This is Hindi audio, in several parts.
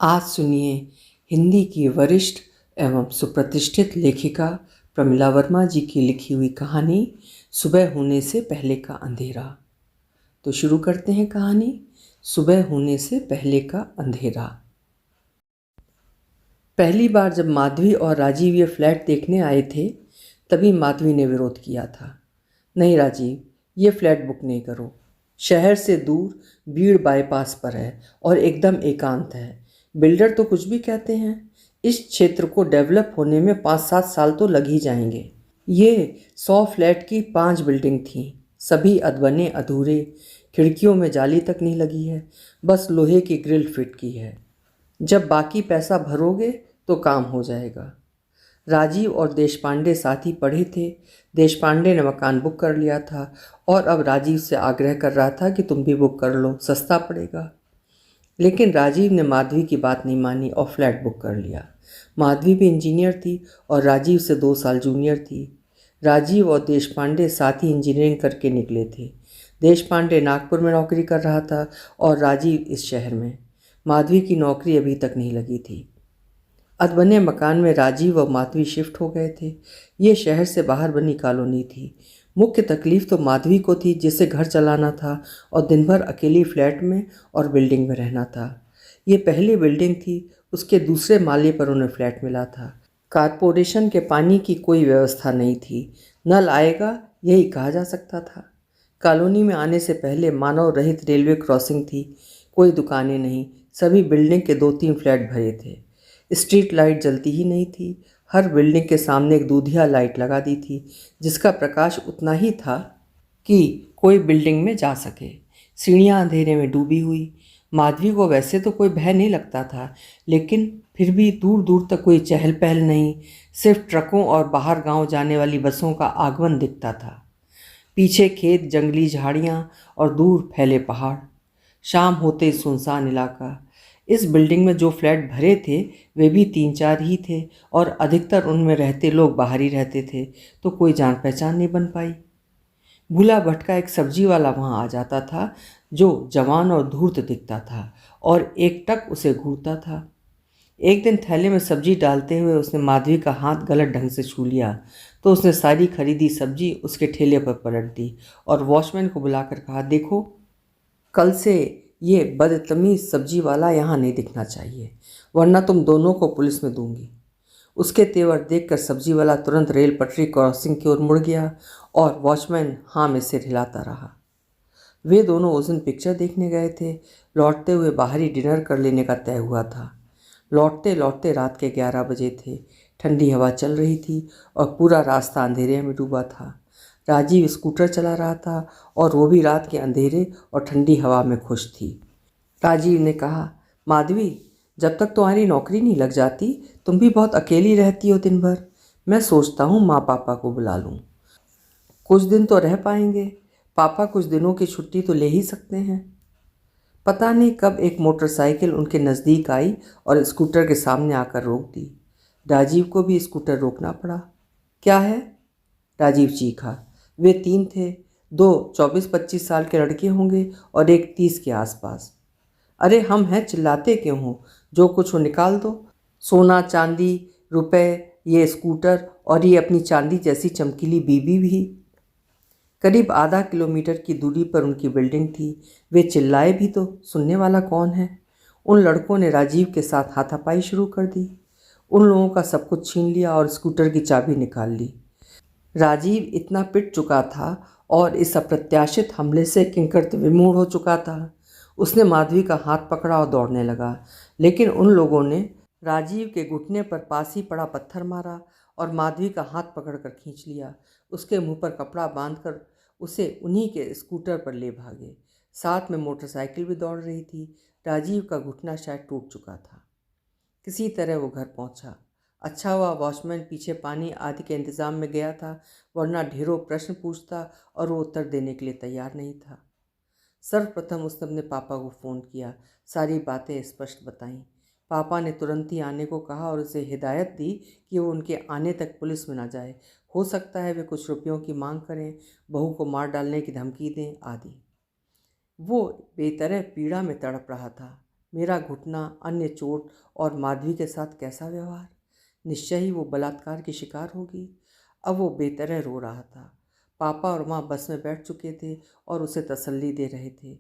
आज सुनिए हिंदी की वरिष्ठ एवं सुप्रतिष्ठित लेखिका प्रमिला वर्मा जी की लिखी हुई कहानी सुबह होने से पहले का अंधेरा। तो शुरू करते हैं कहानी सुबह होने से पहले का अंधेरा। पहली बार जब माधवी और राजीव ये फ्लैट देखने आए थे तभी माधवी ने विरोध किया था। नहीं राजीव, ये फ्लैट बुक नहीं करो। शहर से दूर, भीड़ बाईपास पर है और एकदम एकांत है। बिल्डर तो कुछ भी कहते हैं, इस क्षेत्र को डेवलप होने में 5-7 साल तो लग ही जाएंगे। ये 100 फ्लैट की 5 बिल्डिंग थी, सभी अधबने अधूरे, खिड़कियों में जाली तक नहीं लगी है, बस लोहे की ग्रिल फिट की है। जब बाकी पैसा भरोगे तो काम हो जाएगा। राजीव और देशपांडे साथ ही पढ़े थे। देशपांडे ने मकान बुक कर लिया था और अब राजीव से आग्रह कर रहा था कि तुम भी बुक कर लो, सस्ता पड़ेगा। लेकिन राजीव ने माधवी की बात नहीं मानी और फ्लैट बुक कर लिया। माधवी भी इंजीनियर थी और राजीव से 2 साल जूनियर थी। राजीव और देशपांडे साथ ही इंजीनियरिंग करके निकले थे। देशपांडे नागपुर में नौकरी कर रहा था और राजीव इस शहर में। माधवी की नौकरी अभी तक नहीं लगी थी। अधबने मकान में राजीव व माधवी शिफ्ट हो गए थे। ये शहर से बाहर बनी कॉलोनी थी। मुख्य तकलीफ तो माधवी को थी, जिसे घर चलाना था और दिन भर अकेली फ्लैट में और बिल्डिंग में रहना था। ये पहली बिल्डिंग थी, उसके दूसरे माले पर उन्हें फ्लैट मिला था। कारपोरेशन के पानी की कोई व्यवस्था नहीं थी, नल आएगा यही कहा जा सकता था। कॉलोनी में आने से पहले मानव रहित रेलवे क्रॉसिंग थी, कोई दुकानें नहीं, सभी बिल्डिंग के 2-3 फ्लैट भरे थे। स्ट्रीट लाइट जलती ही नहीं थी। हर बिल्डिंग के सामने एक दूधिया लाइट लगा दी थी, जिसका प्रकाश उतना ही था कि कोई बिल्डिंग में जा सके। सीढ़ियाँ अंधेरे में डूबी हुई। माधवी को वैसे तो कोई भय नहीं लगता था, लेकिन फिर भी दूर दूर तक कोई चहल पहल नहीं, सिर्फ ट्रकों और बाहर गांव जाने वाली बसों का आगमन दिखता था। पीछे खेत, जंगली झाड़ियाँ और दूर फैले पहाड़। शाम होते सुनसान इलाका। इस बिल्डिंग में जो फ्लैट भरे थे वे भी 3-4 ही थे और अधिकतर उनमें रहते लोग बाहर ही रहते थे, तो कोई जान पहचान नहीं बन पाई। भूला भटका एक सब्जी वाला वहाँ आ जाता था, जो जवान और धूर्त दिखता था और एकटक उसे घूरता था। एक दिन थैले में सब्जी डालते हुए उसने माधवी का हाथ गलत ढंग से छू लिया, तो उसने सारी खरीदी सब्जी उसके ठेले पर पलट दी और वॉचमैन को बुलाकर कहा, देखो, कल से ये बदतमीज सब्जी वाला यहाँ नहीं दिखना चाहिए, वरना तुम दोनों को पुलिस में दूंगी। उसके तेवर देखकर सब्जी वाला तुरंत रेल पटरी क्रॉसिंग की ओर मुड़ गया और वॉचमैन हाँ में सिर हिलाता रहा। वे दोनों उस दिन पिक्चर देखने गए थे। लौटते हुए बाहरी डिनर कर लेने का तय हुआ था। लौटते लौटते रात के 11 बजे थे। ठंडी हवा चल रही थी और पूरा रास्ता अंधेरे में डूबा था। राजीव स्कूटर चला रहा था और वो भी रात के अंधेरे और ठंडी हवा में खुश थी। राजीव ने कहा, माधवी, जब तक तुम्हारी नौकरी नहीं लग जाती तुम भी बहुत अकेली रहती हो दिन भर। मैं सोचता हूँ माँ पापा को बुला लूँ, कुछ दिन तो रह पाएंगे। पापा कुछ दिनों की छुट्टी तो ले ही सकते हैं। पता नहीं कब एक मोटरसाइकिल उनके नज़दीक आई और स्कूटर के सामने आकर रोक दी। राजीव को भी स्कूटर रोकना पड़ा। क्या है? राजीव चीखा। वे 3 थे, 2 24-25 साल के लड़के होंगे और एक 30 के आसपास। अरे हम हैं, चिल्लाते क्यों हो? जो कुछ हो निकाल दो, सोना चांदी रुपए, ये स्कूटर और ये अपनी चांदी जैसी चमकीली बीबी भी। करीब आधा किलोमीटर की दूरी पर उनकी बिल्डिंग थी। वे चिल्लाए भी तो सुनने वाला कौन है? उन लड़कों ने राजीव के साथ हाथापाई शुरू कर दी। उन लोगों का सब कुछ छीन लिया और स्कूटर की चाबी निकाल ली। राजीव इतना पिट चुका था और इस अप्रत्याशित हमले से किंकरत विमूढ़ हो चुका था। उसने माधवी का हाथ पकड़ा और दौड़ने लगा, लेकिन उन लोगों ने राजीव के घुटने पर पास ही पड़ा पत्थर मारा और माधवी का हाथ पकड़कर खींच लिया। उसके मुंह पर कपड़ा बांधकर उसे उन्हीं के स्कूटर पर ले भागे। साथ में मोटरसाइकिल भी दौड़ रही थी। राजीव का घुटना शायद टूट चुका था। किसी तरह वो घर पहुंचा। अच्छा हुआ वॉचमैन पीछे पानी आदि के इंतज़ाम में गया था, वरना ढेरों प्रश्न पूछता और वो उत्तर देने के लिए तैयार नहीं था। सर्वप्रथम उसने अपने पापा को फ़ोन किया, सारी बातें स्पष्ट बताईं। पापा ने तुरंत ही आने को कहा और उसे हिदायत दी कि वो उनके आने तक पुलिस में ना जाए। हो सकता है वे कुछ रुपयों की मांग करें, बहू को मार डालने की धमकी दें आदि। वो बेतरह पीड़ा में तड़प रहा था। मेरा घुटना, अन्य चोट और माधवी के साथ कैसा व्यवहार। निश्चय ही वो बलात्कार की शिकार होगी। अब वो बेतरह रो रहा था। पापा और माँ बस में बैठ चुके थे और उसे तसल्ली दे रहे थे।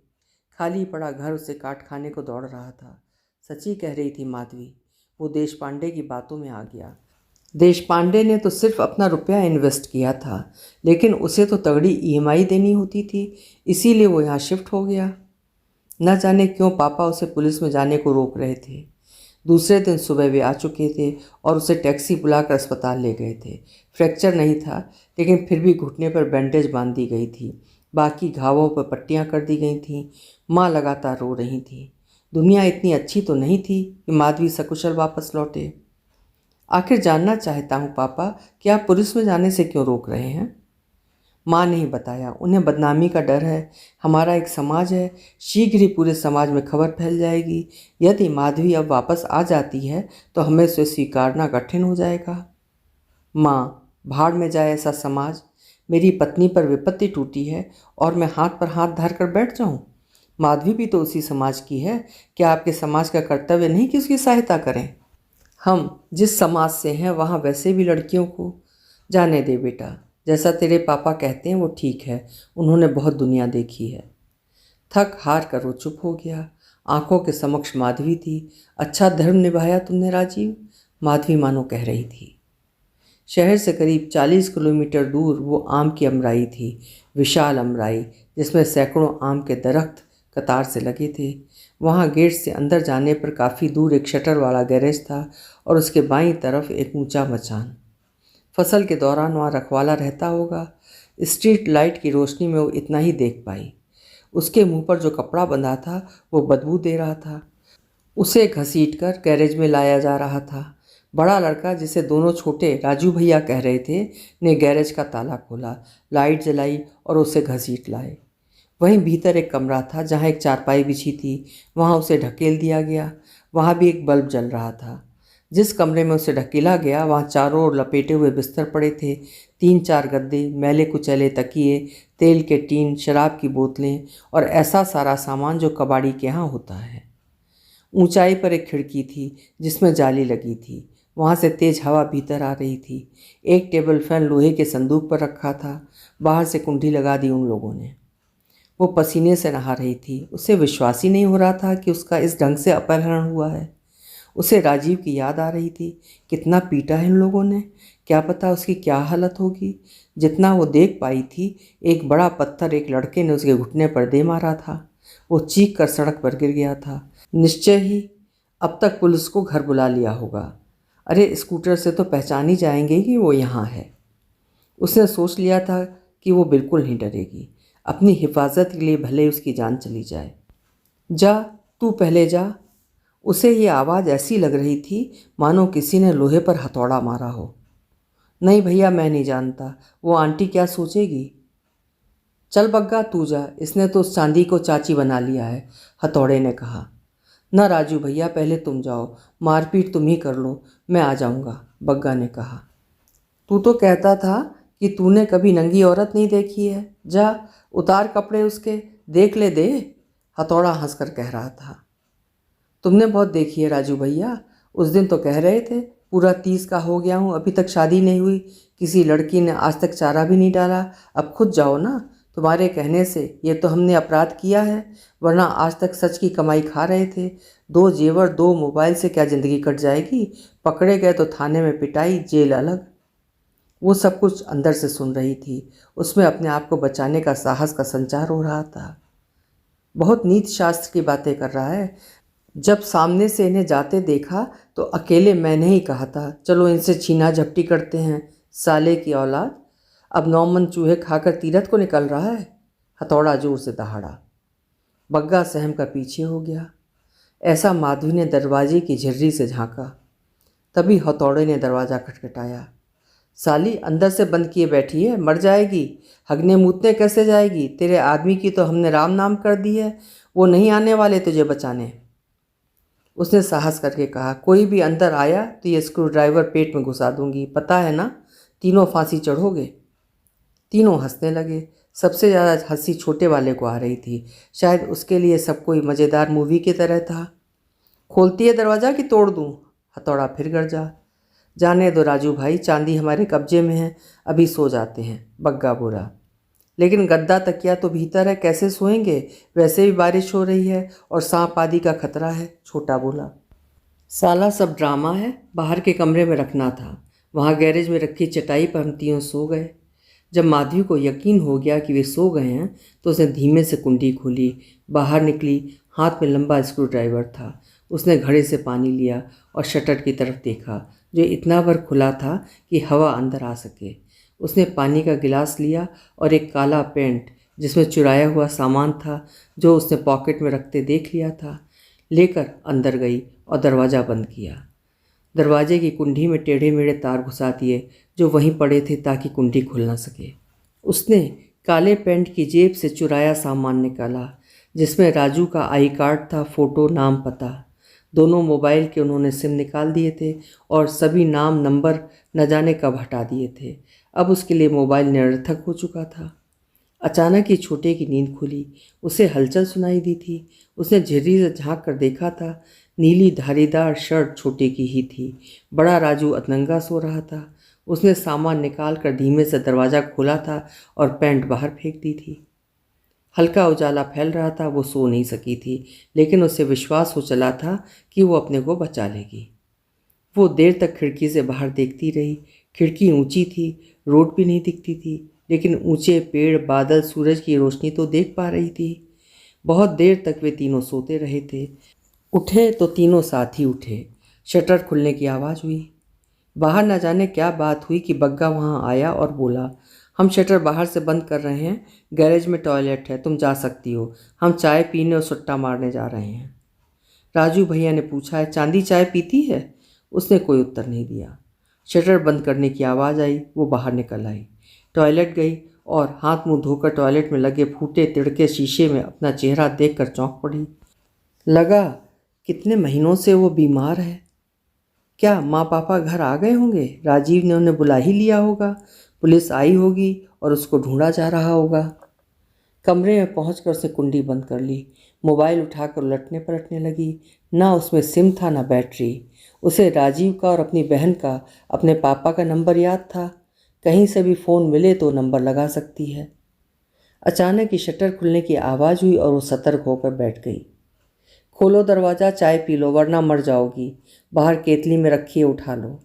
खाली पड़ा घर उसे काट खाने को दौड़ रहा था। सच्ची कह रही थी माधवी। वो देश पांडे की बातों में आ गया। देश पांडे ने तो सिर्फ अपना रुपया इन्वेस्ट किया था, लेकिन उसे तो तगड़ी ईएमआई देनी होती थी, इसीलिए वो यहाँ शिफ्ट हो गया। न जाने क्यों पापा उसे पुलिस में जाने को रोक रहे थे। दूसरे दिन सुबह वे आ चुके थे और उसे टैक्सी बुलाकर अस्पताल ले गए थे। फ्रैक्चर नहीं था, लेकिन फिर भी घुटने पर बैंडेज बांध दी गई थी। बाकी घावों पर पट्टियाँ कर दी गई थीं। माँ लगातार रो रही थी। दुनिया इतनी अच्छी तो नहीं थी कि माधवी सकुशल वापस लौटे। आखिर जानना चाहता हूँ पापा कि आप पुलिस में जाने से क्यों रोक रहे हैं। माँ ने ही बताया, उन्हें बदनामी का डर है। हमारा एक समाज है, शीघ्र ही पूरे समाज में खबर फैल जाएगी। यदि माधवी अब वापस आ जाती है तो हमें उसे स्वीकारना कठिन हो जाएगा। माँ, भाड़ में जाए ऐसा समाज। मेरी पत्नी पर विपत्ति टूटी है और मैं हाथ पर हाथ धर कर बैठ जाऊँ। माधवी भी तो उसी समाज की है। क्या आपके समाज का कर्तव्य नहीं कि उसकी सहायता करें। हम जिस समाज से हैं वहाँ वैसे भी लड़कियों को। जाने दे बेटा, जैसा तेरे पापा कहते हैं वो ठीक है। उन्होंने बहुत दुनिया देखी है। थक हार कर वो चुप हो गया। आंखों के समक्ष माधवी थी। अच्छा धर्म निभाया तुमने राजीव, माधवी मानो कह रही थी। शहर से करीब 40 किलोमीटर दूर वो आम की अमराई थी। विशाल अमराई जिसमें सैकड़ों आम के दरख्त कतार से लगे थे। वहाँ गेट से अंदर जाने पर काफ़ी दूर एक शटर वाला गैरेज था और उसके बाईं तरफ एक ऊंचा मचान। फसल के दौरान वहाँ रखवाला रहता होगा। स्ट्रीट लाइट की रोशनी में वो इतना ही देख पाई। उसके मुंह पर जो कपड़ा बंधा था वो बदबू दे रहा था। उसे घसीटकर गैरेज में लाया जा रहा था। बड़ा लड़का, जिसे दोनों छोटे राजू भैया कह रहे थे, ने गैरेज का ताला खोला, लाइट जलाई और उसे घसीट लाए। वहीं भीतर एक कमरा था जहाँ एक चारपाई बिछी थी। वहाँ उसे ढकेल दिया गया। वहाँ भी एक बल्ब जल रहा था। जिस कमरे में उसे ढकेला गया वहाँ चारों ओर लपेटे हुए बिस्तर पड़े थे। 3-4 गद्दे, मैले कुचैले तकिए, तेल के टीन, शराब की बोतलें और ऐसा सारा सामान जो कबाड़ी के यहाँ होता है। ऊंचाई पर एक खिड़की थी जिसमें जाली लगी थी। वहाँ से तेज हवा भीतर आ रही थी। एक टेबल फैन लोहे के संदूक पर रखा था। बाहर से कुंडी लगा दी उन लोगों ने। वो पसीने से नहा रही थी। उसे विश्वास ही नहीं हो रहा था कि उसका इस ढंग से अपहरण हुआ है। उसे राजीव की याद आ रही थी। कितना पीटा है इन लोगों ने, क्या पता उसकी क्या हालत होगी। जितना वो देख पाई थी, एक बड़ा पत्थर एक लड़के ने उसके घुटने पर दे मारा था। वो चीख कर सड़क पर गिर गया था। निश्चय ही अब तक पुलिस को घर बुला लिया होगा। अरे, स्कूटर से तो पहचान ही जाएंगे कि वो यहाँ है। उसने सोच लिया था कि वो बिल्कुल नहीं डरेगी। अपनी हिफाजत के लिए भले उसकी जान चली जाए। जा, तू पहले जा। उसे ये आवाज़ ऐसी लग रही थी मानो किसी ने लोहे पर हथौड़ा मारा हो। नहीं भैया, मैं नहीं जानता, वो आंटी क्या सोचेगी। चल बग्गा, तू जा, इसने तो उस चांदी को चाची बना लिया है, हथौड़े ने कहा। न राजू भैया, पहले तुम जाओ, मारपीट तुम ही कर लो, मैं आ जाऊंगा, बग्गा ने कहा। तू तो कहता था कि तूने कभी नंगी औरत नहीं देखी है। जा, उतार कपड़े उसके, देख ले दे, हथौड़ा हंसकर कह रहा था। तुमने बहुत देखी है राजू भैया, उस दिन तो कह रहे थे पूरा 30 का हो गया हूँ, अभी तक शादी नहीं हुई, किसी लड़की ने आज तक चारा भी नहीं डाला। अब खुद जाओ ना, तुम्हारे कहने से ये तो हमने अपराध किया है, वरना आज तक सच की कमाई खा रहे थे। 2 जेवर 2 मोबाइल से क्या ज़िंदगी कट जाएगी। पकड़े गए तो थाने में पिटाई, जेल अलग। वो सब कुछ अंदर से सुन रही थी। उसमें अपने आप को बचाने का साहस का संचार हो रहा था। बहुत नीति शास्त्र की बातें कर रहा है। जब सामने से इन्हें जाते देखा तो अकेले मैंने ही कहा था, चलो इनसे छीना झपटी करते हैं, साले की औलाद। अब 9 मन चूहे खाकर तीरथ को निकल रहा है। हथौड़ा जोर से दहाड़ा। बग्गा सहम कर पीछे हो गया। ऐसा माधवी ने दरवाजे की झिर्री से झांका। तभी हथौड़े ने दरवाज़ा खटखटाया। साली, अंदर से बंद किए बैठी है, मर जाएगी, हगने मूतने कैसे जाएगी। तेरे आदमी की तो हमने राम नाम कर दी है, वो नहीं आने वाले तुझे बचाने। उसने साहस करके कहा, कोई भी अंदर आया तो ये स्क्रू ड्राइवर पेट में घुसा दूंगी, पता है ना, तीनों फांसी चढ़ोगे। तीनों हंसने लगे। सबसे ज़्यादा हंसी छोटे वाले को आ रही थी। शायद उसके लिए सब कोई मज़ेदार मूवी की तरह था। खोलती है दरवाज़ा कि तोड़ दूँ? हथौड़ा फिर गरजा। जाने दो राजू भाई, चांदी हमारे कब्जे में है, अभी सो जाते हैं, बग्गा बोला। लेकिन गद्दा तकिया तो भीतर है, कैसे सोएंगे? वैसे भी बारिश हो रही है और सांप आदि का खतरा है, छोटा बोला। साला सब ड्रामा है, बाहर के कमरे में रखना था। वहाँ गैरेज में रखी चटाई पर हम तीनों सो गए। जब माधवी को यकीन हो गया कि वे सो गए हैं तो उसने धीमे से कुंडी खोली, बाहर निकली। हाथ में लंबा स्क्रू ड्राइवर था। उसने घड़े से पानी लिया और शटर की तरफ देखा, जो इतना भर खुला था कि हवा अंदर आ सके। उसने पानी का गिलास लिया और एक काला पेंट जिसमें चुराया हुआ सामान था, जो उसने पॉकेट में रखते देख लिया था, लेकर अंदर गई और दरवाज़ा बंद किया। दरवाजे की कुंडी में टेढ़े मेढ़े तार घुसा दिए जो वहीं पड़े थे ताकि कुंडी खुल ना सके। उसने काले पेंट की जेब से चुराया सामान निकाला, जिसमें राजू का आई कार्ड था, फ़ोटो, नाम, पता। दोनों मोबाइल के उन्होंने सिम निकाल दिए थे और सभी नाम नंबर न जाने कब हटा दिए थे। अब उसके लिए मोबाइल निरर्थक हो चुका था। अचानक ही छोटे की नींद खुली। उसे हलचल सुनाई दी थी। उसने झिर्री से झांक कर देखा था। नीली धारीदार शर्ट छोटे की ही थी। बड़ा राजू अतनंगा सो रहा था। उसने सामान निकाल कर धीमे से दरवाज़ा खोला था और पैंट बाहर फेंक दी थी। हल्का उजाला फैल रहा था। वो सो नहीं सकी थी, लेकिन उसे विश्वास हो चला था कि वो अपने को बचा लेगी। वो देर तक खिड़की से बाहर देखती रही। खिड़की ऊंची थी, रोड भी नहीं दिखती थी, लेकिन ऊंचे पेड़, बादल, सूरज की रोशनी तो देख पा रही थी। बहुत देर तक वे तीनों सोते रहे थे। उठे तो तीनों साथ ही उठे। शटर खुलने की आवाज़ हुई। बाहर न जाने क्या बात हुई कि बग्गा वहाँ आया और बोला, हम शटर बाहर से बंद कर रहे हैं, गैरेज में टॉयलेट है, तुम जा सकती हो, हम चाय पीने और सुट्टा मारने जा रहे हैं। राजू भैया ने पूछा, है चांदी चाय पीती है? उसने कोई उत्तर नहीं दिया। शटर बंद करने की आवाज़ आई। वो बाहर निकल आई, टॉयलेट गई और हाथ मुंह धोकर टॉयलेट में लगे फूटे तिड़के शीशे में अपना चेहरा देखकर चौंक पड़ी। लगा कितने महीनों से वो बीमार है। क्या माँ पापा घर आ गए होंगे? राजीव ने उन्हें बुला ही लिया होगा। पुलिस आई होगी और उसको ढूंढा जा रहा होगा। कमरे में पहुंचकर उसने कुंडी बंद कर ली। मोबाइल उठाकर उलटने पलटने लगी। ना उसमें सिम था, ना बैटरी। उसे राजीव का और अपनी बहन का, अपने पापा का नंबर याद था। कहीं से भी फ़ोन मिले तो नंबर लगा सकती है। अचानक ही शटर खुलने की आवाज़ हुई और वो सतर्क होकर बैठ गई। खोलो दरवाज़ा, चाय पी लो वरना मर जाओगी। बाहर केतली में रखी है, उठा लो।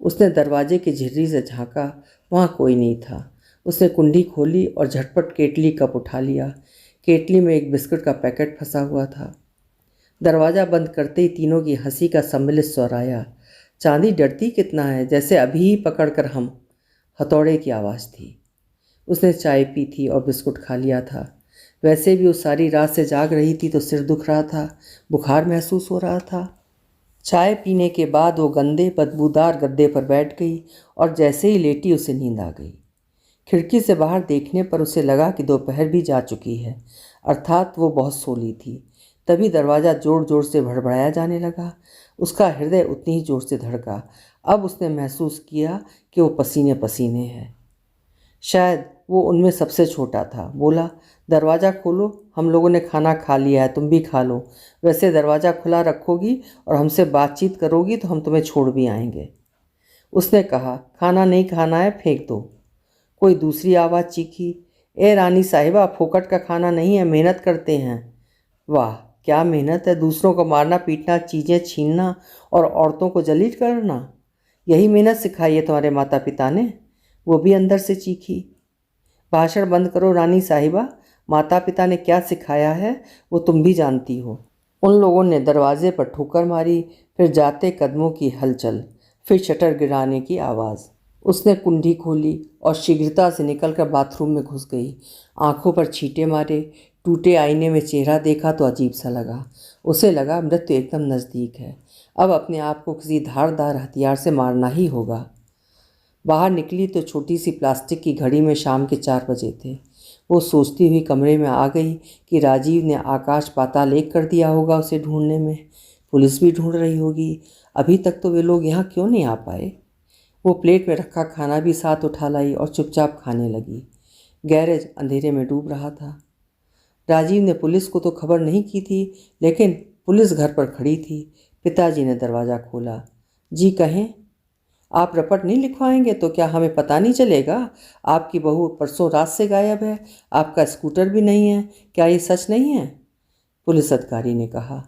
उसने दरवाजे की झिर्री से झांका, वहाँ कोई नहीं था। उसने कुंडी खोली और झटपट केतली कप उठा लिया। केतली में एक बिस्कुट का पैकेट फंसा हुआ था। दरवाज़ा बंद करते ही तीनों की हंसी का सम्मिलित स्वर आया। चांदी डरती कितना है, जैसे अभी ही पकड़ कर हम। हथौड़े की आवाज़ थी। उसने चाय पी थी और बिस्कुट खा लिया था। वैसे भी वो सारी रात से जाग रही थी तो सिर दुख रहा था, बुखार महसूस हो रहा था। चाय पीने के बाद वो गंदे बदबूदार गद्दे पर बैठ गई और जैसे ही लेटी उसे नींद आ गई। खिड़की से बाहर देखने पर उसे लगा कि दोपहर भी जा चुकी है, अर्थात वो बहुत सोली थी। तभी दरवाज़ा जोर जोर से भड़बड़ाया जाने लगा। उसका हृदय उतनी ही जोर से धड़का। अब उसने महसूस किया कि वो पसीने पसीने है। शायद वो उनमें सबसे छोटा था। बोला, दरवाज़ा खोलो, हम लोगों ने खाना खा लिया है, तुम भी खा लो। वैसे दरवाज़ा खुला रखोगी और हमसे बातचीत करोगी तो हम तुम्हें छोड़ भी आएंगे। उसने कहा, खाना नहीं खाना है, फेंक दो। कोई दूसरी आवाज़ चीखी, ए रानी साहिबा, फोकट का खाना नहीं है, मेहनत करते हैं। वाह, क्या मेहनत है! दूसरों को मारना पीटना, चीज़ें छीनना और औरतों को जलील करना, यही मेहनत सिखाई है तुम्हारे माता पिता ने? वो भी अंदर से चीखी। भाषण बंद करो रानी साहिबा, माता पिता ने क्या सिखाया है वो तुम भी जानती हो। उन लोगों ने दरवाजे पर ठोकर मारी, फिर जाते कदमों की हलचल, फिर शटर गिराने की आवाज़। उसने कुंडी खोली और शीघ्रता से निकलकर बाथरूम में घुस गई। आंखों पर छींटे मारे, टूटे आईने में चेहरा देखा तो अजीब सा लगा। उसे लगा मृत्यु एकदम नज़दीक है, अब अपने आप को किसी धारदार हथियार से मारना ही होगा। बाहर निकली तो छोटी सी प्लास्टिक की घड़ी में शाम के 4 बजे थे। वो सोचती हुई कमरे में आ गई कि राजीव ने आकाश पाताल एक कर दिया होगा उसे ढूंढने में। पुलिस भी ढूंढ रही होगी। अभी तक तो वे लोग यहाँ क्यों नहीं आ पाए? वो प्लेट में रखा खाना भी साथ उठा लाई और चुपचाप खाने लगी। गैरेज अंधेरे में डूब रहा था। राजीव ने पुलिस को तो खबर नहीं की थी, लेकिन पुलिस घर पर खड़ी थी। पिताजी ने दरवाज़ा खोला। जी कहें। आप रपट नहीं लिखवाएंगे तो क्या हमें पता नहीं चलेगा? आपकी बहू परसों रात से गायब है, आपका स्कूटर भी नहीं है, क्या ये सच नहीं है? पुलिस अधिकारी ने कहा।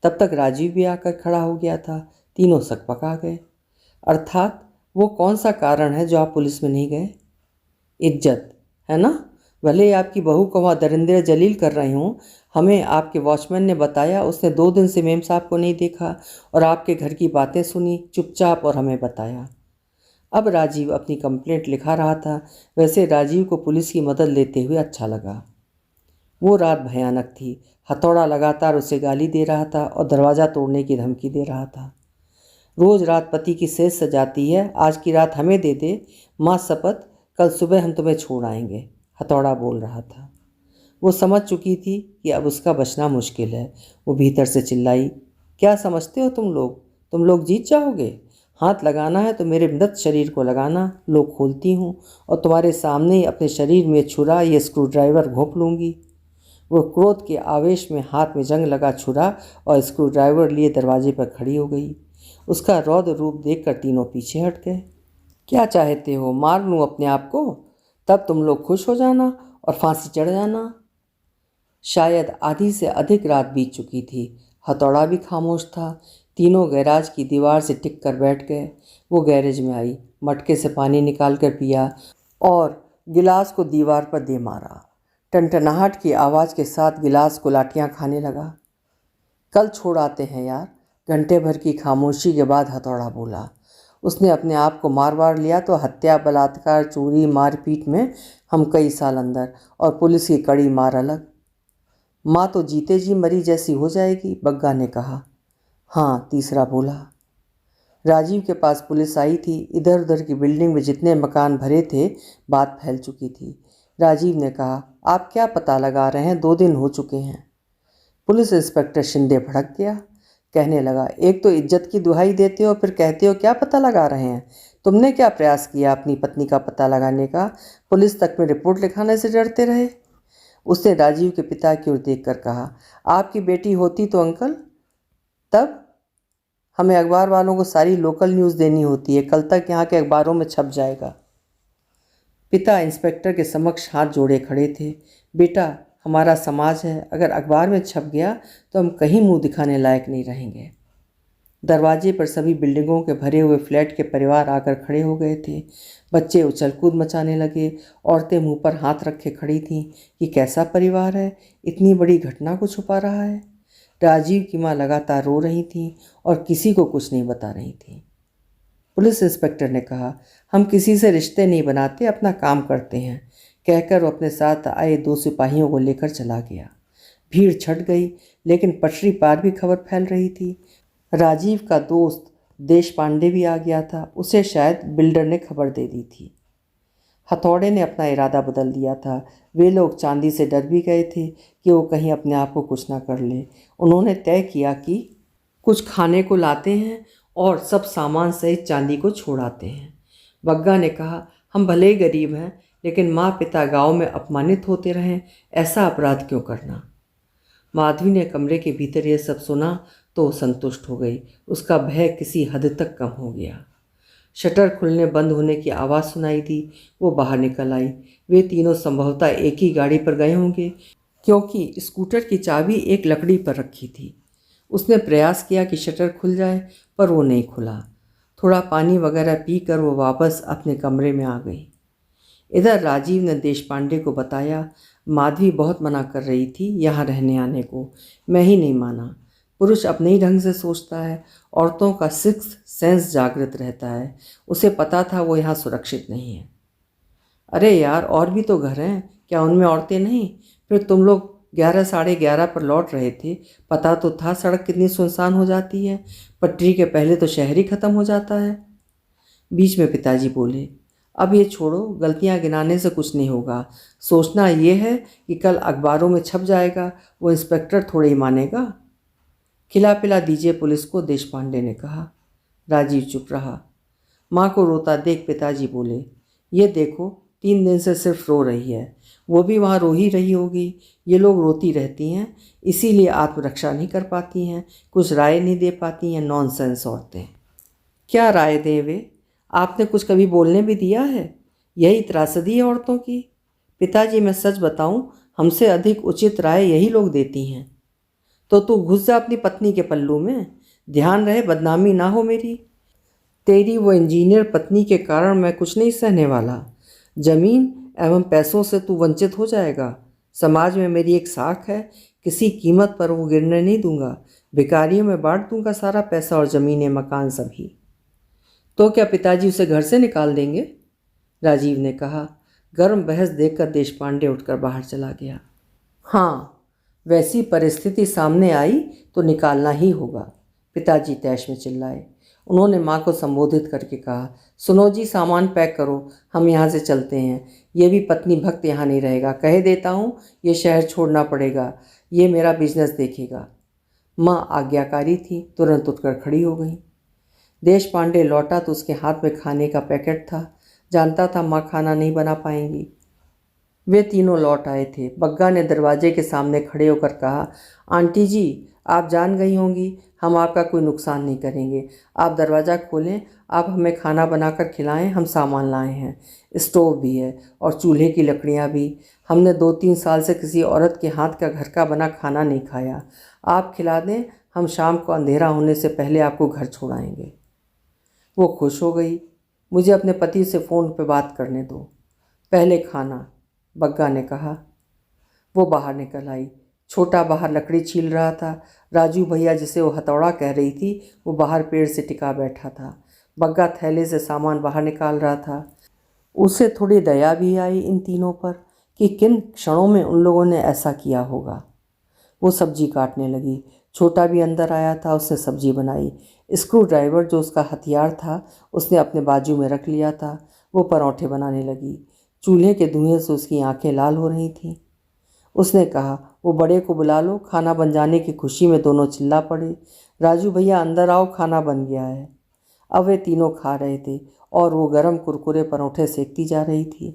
तब तक राजीव भी आकर खड़ा हो गया था। तीनों सकपका गए। अर्थात वो कौन सा कारण है जो आप पुलिस में नहीं गए? इज्जत, है ना? भले ही आपकी बहू को वहाँ दरिंदे जलील कर रही हूँ, हमें आपके वॉचमैन ने बताया उसने 2 दिन से मेम साहब को नहीं देखा और आपके घर की बातें सुनी चुपचाप और हमें बताया। अब राजीव अपनी कंप्लेंट लिखा रहा था। वैसे राजीव को पुलिस की मदद लेते हुए अच्छा लगा। वो रात भयानक थी। हथौड़ा लगातार उसे गाली दे रहा था और दरवाज़ा तोड़ने की धमकी दे रहा था। रोज़ रात पति की सेज सजाती है, आज की रात हमें दे दे, माँ शपथ, कल सुबह हम तुम्हें छोड़ आएंगे, हथौड़ा बोल रहा था। वो समझ चुकी थी कि अब उसका बचना मुश्किल है। वो भीतर से चिल्लाई, क्या समझते हो तुम लोग जीत जाओगे? हाथ लगाना है तो मेरे मृत शरीर को लगाना, लो खोलती हूँ और तुम्हारे सामने ही अपने शरीर में छुरा ये स्क्रू ड्राइवर घोंप लूँगी। वो क्रोध के आवेश में हाथ में जंग लगा छुरा और स्क्रू ड्राइवर लिए दरवाजे पर खड़ी हो गई। उसका रौद्र रूप देखकर तीनों पीछे हट गए। क्या चाहते हो, मार लूँ अपने आप को? तब तुम लोग खुश हो जाना और फांसी चढ़ जाना। शायद आधी से अधिक रात बीत चुकी थी। हथौड़ा भी खामोश था। तीनों गैराज की दीवार से टिक कर बैठ गए। वो गैरेज में आई, मटके से पानी निकाल कर पिया और गिलास को दीवार पर दे मारा। टनटनाहट की आवाज़ के साथ गिलास को लाठियाँ खाने लगा। कल छोड़ आते हैं यार। घंटे भर की खामोशी के बाद हथौड़ा बोला। उसने अपने आप को मार लिया तो हत्या, बलात्कार, चोरी, मारपीट में हम कई साल अंदर और पुलिस की कड़ी मार अलग। माँ तो जीते जी मरी जैसी हो जाएगी, बग्गा ने कहा। हाँ, तीसरा बोला। राजीव के पास पुलिस आई थी। इधर उधर की बिल्डिंग में जितने मकान भरे थे, बात फैल चुकी थी। राजीव ने कहा, आप क्या पता लगा रहे हैं? 2 दिन हो चुके हैं। पुलिस इंस्पेक्टर शिंदे भड़क गया। कहने लगा, एक तो इज्जत की दुहाई देते हो, फिर कहते हो क्या पता लगा रहे हैं? तुमने क्या प्रयास किया अपनी पत्नी का पता लगाने का? पुलिस तक में रिपोर्ट लिखाने से डरते रहे? उसने राजीव के पिता की ओर देखकर कहा, आपकी बेटी होती तो अंकल, तब हमें अखबार वालों को सारी लोकल न्यूज़ देनी होती है, कल तक यहाँ के अखबारों में छप जाएगा। पिता इंस्पेक्टर के समक्ष हाथ जोड़े खड़े थे। बेटा, हमारा समाज है, अगर अखबार में छप गया तो हम कहीं मुंह दिखाने लायक नहीं रहेंगे। दरवाजे पर सभी बिल्डिंगों के भरे हुए फ्लैट के परिवार आकर खड़े हो गए थे। बच्चे उछल कूद मचाने लगे। औरतें मुंह पर हाथ रखे खड़ी थीं कि कैसा परिवार है, इतनी बड़ी घटना को छुपा रहा है। राजीव की माँ लगातार रो रही थी और किसी को कुछ नहीं बता रही थी। पुलिस इंस्पेक्टर ने कहा, हम किसी से रिश्ते नहीं बनाते, अपना काम करते हैं, कहकर वो अपने साथ आए 2 सिपाहियों को लेकर चला गया। भीड़ छट गई, लेकिन पटरी पार भी खबर फैल रही थी। राजीव का दोस्त देश पांडे भी आ गया था। उसे शायद बिल्डर ने खबर दे दी थी। हथौड़े ने अपना इरादा बदल दिया था। वे लोग चांदी से डर भी गए थे कि वो कहीं अपने आप को कुछ ना कर ले। उन्होंने तय किया कि कुछ खाने को लाते हैं और सब सामान सहित चांदी को छोड़ाते हैं। बग्गा ने कहा, हम भले ही गरीब हैं, लेकिन माँ पिता गांव में अपमानित होते रहें, ऐसा अपराध क्यों करना? माधवी ने कमरे के भीतर यह सब सुना तो संतुष्ट हो गई। उसका भय किसी हद तक कम हो गया। शटर खुलने बंद होने की आवाज़ सुनाई दी। वो बाहर निकल आई। वे तीनों संभवतः एक ही गाड़ी पर गए होंगे, क्योंकि स्कूटर की चाबी एक लकड़ी पर रखी थी। उसने प्रयास किया कि शटर खुल जाए, पर वो नहीं खुला। थोड़ा पानी वगैरह पीकर वो वापस अपने कमरे में आ गई। इधर राजीव ने देशपांडे को बताया, माधवी बहुत मना कर रही थी यहाँ रहने आने को, मैं ही नहीं माना। पुरुष अपने ही ढंग से सोचता है, औरतों का सिक्स्थ सेंस जागृत रहता है। उसे पता था वो यहाँ सुरक्षित नहीं है। अरे यार, और भी तो घर हैं, क्या उनमें औरतें नहीं? फिर तुम लोग 11 साढ़े 11 पर लौट रहे थे, पता तो था सड़क कितनी सुनसान हो जाती है। पटरी के पहले तो शहर ही ख़त्म हो जाता है। बीच में पिताजी बोले, अब ये छोड़ो, गलतियां गिनाने से कुछ नहीं होगा। सोचना ये है कि कल अखबारों में छप जाएगा, वो इंस्पेक्टर थोड़े ही मानेगा। खिला पिला दीजिए पुलिस को, देशपांडे ने कहा। राजीव चुप रहा। माँ को रोता देख पिताजी बोले, ये देखो, 3 दिन से सिर्फ रो रही है। वो भी वहाँ रो ही रही होगी। ये लोग रोती रहती हैं, इसीलिए आत्मरक्षा नहीं कर पाती हैं, कुछ राय नहीं दे पाती हैं। नॉनसेंस औरतें। क्या राय दें वे? आपने कुछ कभी बोलने भी दिया है? यही त्रासदी है औरतों की। पिताजी, मैं सच बताऊं, हमसे अधिक उचित राय यही लोग देती हैं। तो तू घुस जा अपनी पत्नी के पल्लू में। ध्यान रहे बदनामी ना हो मेरी। तेरी वो इंजीनियर पत्नी के कारण मैं कुछ नहीं सहने वाला। जमीन एवं पैसों से तू वंचित हो जाएगा। समाज में मेरी एक साख है, किसी कीमत पर वो गिरने नहीं दूंगा। भिखारियों में बांट दूंगा सारा पैसा और ज़मीनें मकान सभी। तो क्या पिताजी उसे घर से निकाल देंगे? राजीव ने कहा। गर्म बहस देखकर देशपांडे उठकर बाहर चला गया। हाँ, वैसी परिस्थिति सामने आई तो निकालना ही होगा, पिताजी तैश में चिल्लाए। उन्होंने माँ को संबोधित करके कहा, सुनो जी, सामान पैक करो, हम यहाँ से चलते हैं। ये भी पत्नी भक्त यहाँ नहीं रहेगा। कह देता हूँ, ये शहर छोड़ना पड़ेगा, ये मेरा बिजनेस देखेगा। माँ आज्ञाकारी थी, तुरंत उठकर खड़ी हो गई। देशपांडे लौटा तो उसके हाथ में खाने का पैकेट था। जानता था माँ खाना नहीं बना पाएंगी। वे तीनों लौट आए थे। बग्गा ने दरवाजे के सामने खड़े होकर कहा, आंटी जी, आप जान गई होंगी, हम आपका कोई नुकसान नहीं करेंगे। आप दरवाज़ा खोलें, आप हमें खाना बनाकर खिलाएं, हम सामान लाए हैं। स्टोव भी है और चूल्हे की लकड़ियां भी। हमने 2-3 साल से किसी औरत के हाथ का घर का बना खाना नहीं खाया। आप खिला दें, हम शाम को अंधेरा होने से पहले आपको घर छोड़ाएंगे। वो खुश हो गई। मुझे अपने पति से फ़ोन पर बात करने दो, पहले खाना, बग्गा ने कहा। वो बाहर निकल आई। छोटा बाहर लकड़ी छील रहा था। राजू भैया, जिसे वो हथौड़ा कह रही थी, वो बाहर पेड़ से टिका बैठा था। बग्गा थैले से सामान बाहर निकाल रहा था। उसे थोड़ी दया भी आई इन तीनों पर कि किन क्षणों में उन लोगों ने ऐसा किया होगा। वो सब्जी काटने लगी। छोटा भी अंदर आया था, उसने सब्जी बनाई। स्क्रू ड्राइवर जो उसका हथियार था, उसने अपने बाजू में रख लिया था। वो परोठे बनाने लगी। चूल्हे के धुएं से उसकी आंखें लाल हो रही थीं। उसने कहा, वो बड़े को बुला लो। खाना बन जाने की खुशी में दोनों चिल्ला पड़े, राजू भैया अंदर आओ, खाना बन गया है। अब वे तीनों खा रहे थे और वो गरम कुरकुरे परोठे सेकती जा रही थी।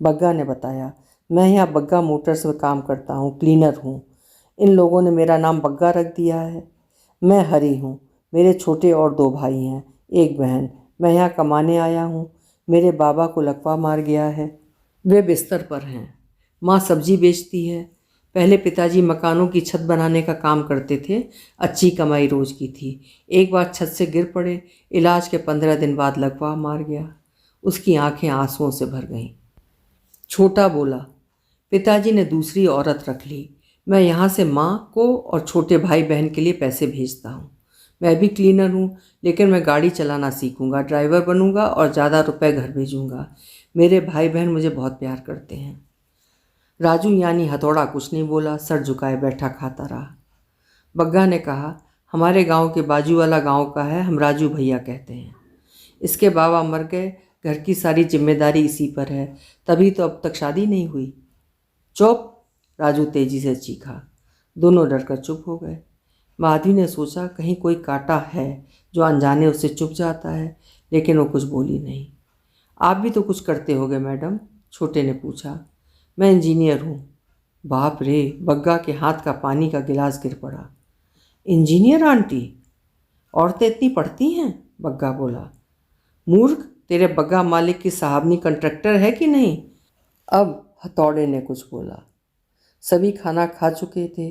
बग्गा ने बताया, मैं यहाँ बग्गा मोटर्स में काम करता हूँ, क्लीनर हूँ। इन लोगों ने मेरा नाम बग्गा रख दिया है। मैं हरी हूँ, मेरे छोटे और 2 भाई हैं, एक बहन। मैं यहाँ कमाने आया हूँ। मेरे बाबा को लकवा मार गया है, वे बिस्तर पर हैं। माँ सब्जी बेचती है। पहले पिताजी मकानों की छत बनाने का काम करते थे, अच्छी कमाई रोज की थी। एक बार छत से गिर पड़े, इलाज के 15 दिन बाद लकवा मार गया। उसकी आंखें आंसुओं से भर गईं। छोटा बोला, पिताजी ने दूसरी औरत रख ली। मैं यहाँ से माँ को और छोटे भाई बहन के लिए पैसे भेजता हूँ। मैं भी क्लीनर हूँ, लेकिन मैं गाड़ी चलाना सीखूँगा, ड्राइवर बनूँगा और ज़्यादा रुपए घर भेजूँगा। मेरे भाई बहन मुझे बहुत प्यार करते हैं। राजू यानी हथौड़ा कुछ नहीं बोला, सर झुकाए बैठा खाता रहा। बग्गा ने कहा, हमारे गांव के बाजू वाला गांव का है, हम राजू भैया कहते हैं। इसके बाबा मर गए, घर की सारी जिम्मेदारी इसी पर है, तभी तो अब तक शादी नहीं हुई। चुप, राजू तेजी से चीखा। दोनों डरकर चुप हो गए। माधवी ने सोचा, कहीं कोई कांटा है जो अनजाने उससे चुप जाता है, लेकिन वो कुछ बोली नहीं। आप भी तो कुछ करते होगे मैडम? छोटे ने पूछा। मैं इंजीनियर हूँ। बाप रे, बग्गा के हाथ का पानी का गिलास गिर पड़ा। Engineer aunty? औरतें इतनी पढ़ती हैं? बग्गा बोला। मूर्ख, तेरे बग्गा मालिक की साहबनी कंट्रैक्टर है कि नहीं? अब हथौड़े ने कुछ बोला। सभी खाना खा चुके थे।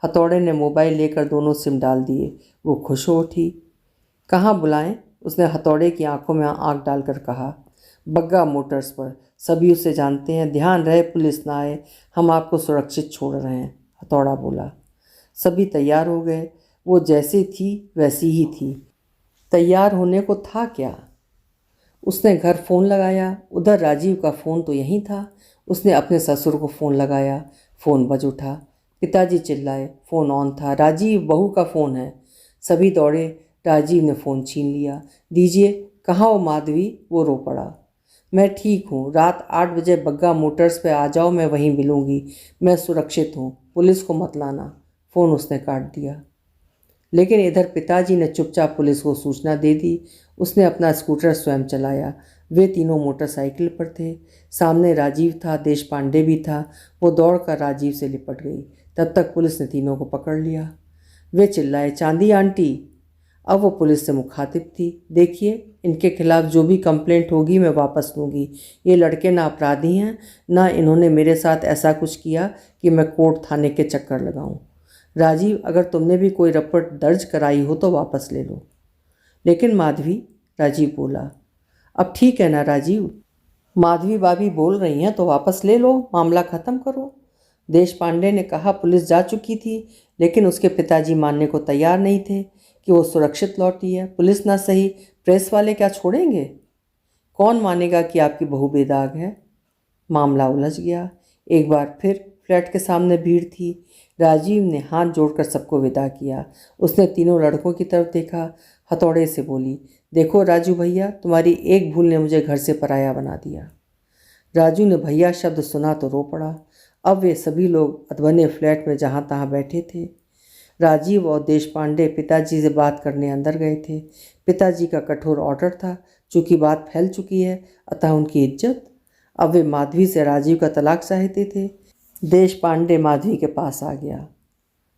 हथौड़े ने मोबाइल लेकर दोनों सिम डाल दिए। वो खुश हो उठी। कहाँ बुलाएं? उसने हथौड़े की आंखों में आंख डालकर कहा। बग्गा मोटर्स पर, सभी उसे जानते हैं। ध्यान रहे पुलिस ना आए, हम आपको सुरक्षित छोड़ रहे हैं, हथौड़ा बोला। सभी तैयार हो गए। वो जैसी थी वैसी ही थी। तैयार होने को था क्या? उसने घर फ़ोन लगाया। उधर राजीव का फ़ोन तो यहीं था। उसने अपने ससुर को फ़ोन लगाया। फ़ोन बज उठा। पिताजी चिल्लाए। फ़ोन ऑन था। राजीव, बहू का फ़ोन है। सभी दौड़े। राजीव ने फ़ोन छीन लिया। दीजिए। कहाँ हो माधवी? वो रो पड़ा। मैं ठीक हूँ, रात 8 बजे बग्गा मोटर्स पे आ जाओ, मैं वहीं मिलूँगी। मैं सुरक्षित हूँ, पुलिस को मत लाना। फ़ोन उसने काट दिया। लेकिन इधर पिताजी ने चुपचाप पुलिस को सूचना दे दी। उसने अपना स्कूटर स्वयं चलाया। वे तीनों मोटरसाइकिल पर थे। सामने राजीव था, देश पांडे भी था। वो दौड़कर राजीव से लिपट गई। तब तक पुलिस ने तीनों को पकड़ लिया। वे चिल्लाए, चांदी आंटी। अब वो पुलिस से मुखातिब थी। देखिए, इनके खिलाफ जो भी कंप्लेंट होगी मैं वापस लूँगी। ये लड़के ना अपराधी हैं, ना इन्होंने मेरे साथ ऐसा कुछ किया कि मैं कोर्ट थाने के चक्कर लगाऊं। राजीव, अगर तुमने भी कोई रिपोर्ट दर्ज कराई हो तो वापस ले लो। लेकिन माधवी, राजीव बोला। अब ठीक है ना राजीव, माधवी भाभी बोल रही हैं तो वापस ले लो, मामला ख़त्म करो। देश पांडे ने कहा, पुलिस जा चुकी थी, लेकिन उसके पिताजी मानने को तैयार नहीं थे कि वो सुरक्षित लौटी है। पुलिस ना सही, प्रेस वाले क्या छोड़ेंगे? कौन मानेगा कि आपकी बहू बेदाग है? मामला उलझ गया। एक बार फिर फ्लैट के सामने भीड़ थी। राजीव ने हाथ जोड़कर सबको विदा किया। उसने तीनों लड़कों की तरफ देखा, हथौड़े से बोली, देखो राजू भैया, तुम्हारी एक भूल ने मुझे घर से पराया बना दिया। राजू ने भैया शब्द सुना तो रो पड़ा। अब वे सभी लोग अधबने फ्लैट में जहाँ तहाँ बैठे थे। राजीव और देश पांडे पिताजी से बात करने अंदर गए थे। पिताजी का कठोर ऑर्डर था, चूँकि बात फैल चुकी है, अतः उनकी इज्जत। अब वे माधवी से राजीव का तलाक चाहते थे। देश पांडे माधवी के पास आ गया।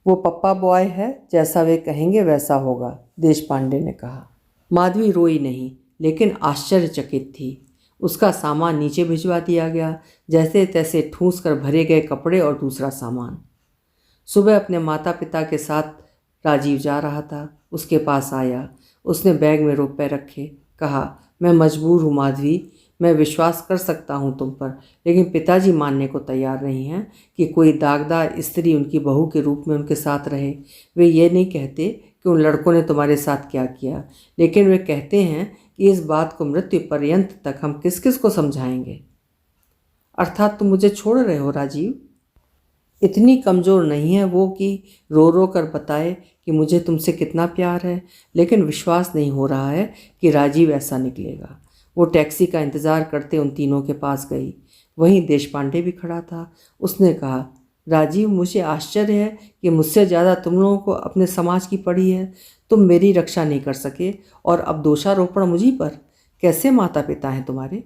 वो पप्पा बॉय है, जैसा वे कहेंगे वैसा होगा, देश पांडे ने कहा। माधवी रोई नहीं, लेकिन आश्चर्यचकित थी। उसका सामान नीचे भिजवा दिया गया, जैसे तैसे ठूंस कर भरे गए कपड़े और दूसरा सामान। सुबह अपने माता पिता के साथ राजीव जा रहा था। उसके पास आया। उसने बैग में रुपए रखे। कहा, मैं मजबूर हूँ माधवी, मैं विश्वास कर सकता हूँ तुम पर, लेकिन पिताजी मानने को तैयार नहीं हैं कि कोई दागदार स्त्री उनकी बहू के रूप में उनके साथ रहे। वे ये नहीं कहते कि उन लड़कों ने तुम्हारे साथ क्या किया, लेकिन वे कहते हैं कि इस बात को मृत्यु पर्यंत तक हम किस किस को समझाएंगे। अर्थात तुम मुझे छोड़ रहे हो राजीव? इतनी कमज़ोर नहीं है वो कि रो रो कर बताए कि मुझे तुमसे कितना प्यार है, लेकिन विश्वास नहीं हो रहा है कि राजीव ऐसा निकलेगा। वो टैक्सी का इंतज़ार करते उन तीनों के पास गई। वहीं देश पांडे भी खड़ा था। उसने कहा, राजीव, मुझे आश्चर्य है कि मुझसे ज़्यादा तुम लोगों को अपने समाज की पड़ी है। तुम मेरी रक्षा नहीं कर सके और अब दोषारोपण मुझी पर। कैसे माता पिता हैं तुम्हारे?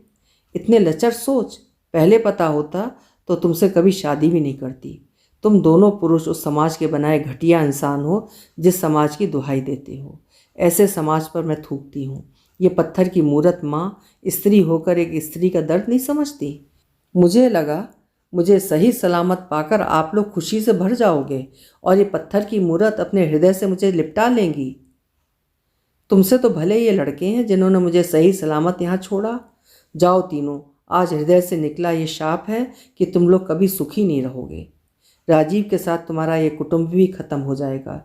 इतने लचर सोच। पहले पता होता तो तुमसे कभी शादी भी नहीं करती। तुम दोनों पुरुष उस समाज के बनाए घटिया इंसान हो जिस समाज की दुहाई देते हो। ऐसे समाज पर मैं थूकती हूँ। ये पत्थर की मूरत माँ स्त्री होकर एक स्त्री का दर्द नहीं समझती। मुझे लगा मुझे सही सलामत पाकर आप लोग खुशी से भर जाओगे और ये पत्थर की मूरत अपने हृदय से मुझे लिपटा लेंगी। तुमसे तो भले ये लड़के हैं जिन्होंने मुझे सही सलामत यहाँ छोड़ा। जाओ तीनों, आज हृदय से निकला ये शाप है कि तुम लोग कभी सुखी नहीं रहोगे। राजीव के साथ तुम्हारा ये कुटुंब भी खत्म हो जाएगा।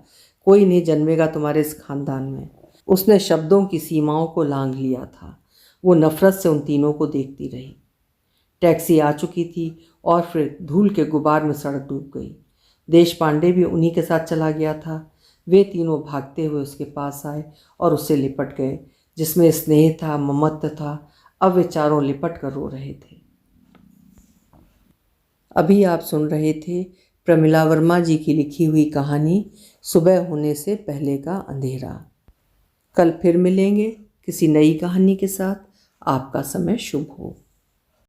कोई नहीं जन्मेगा तुम्हारे इस खानदान में। उसने शब्दों की सीमाओं को लांघ लिया था। वो नफरत से उन तीनों को देखती रही। टैक्सी आ चुकी थी और फिर धूल के गुबार में सड़क डूब गई। देश पांडे भी उन्हीं के साथ चला गया था। वे तीनों भागते हुए उसके पास आए और उससे लिपट गए, जिसमें स्नेह था, ममत्व था। अब वे चारों लिपट कर रो रहे थे। अभी आप सुन रहे थे प्रमिला वर्मा जी की लिखी हुई कहानी सुबह होने से पहले का अंधेरा। कल फिर मिलेंगे किसी नई कहानी के साथ। आपका समय शुभ हो।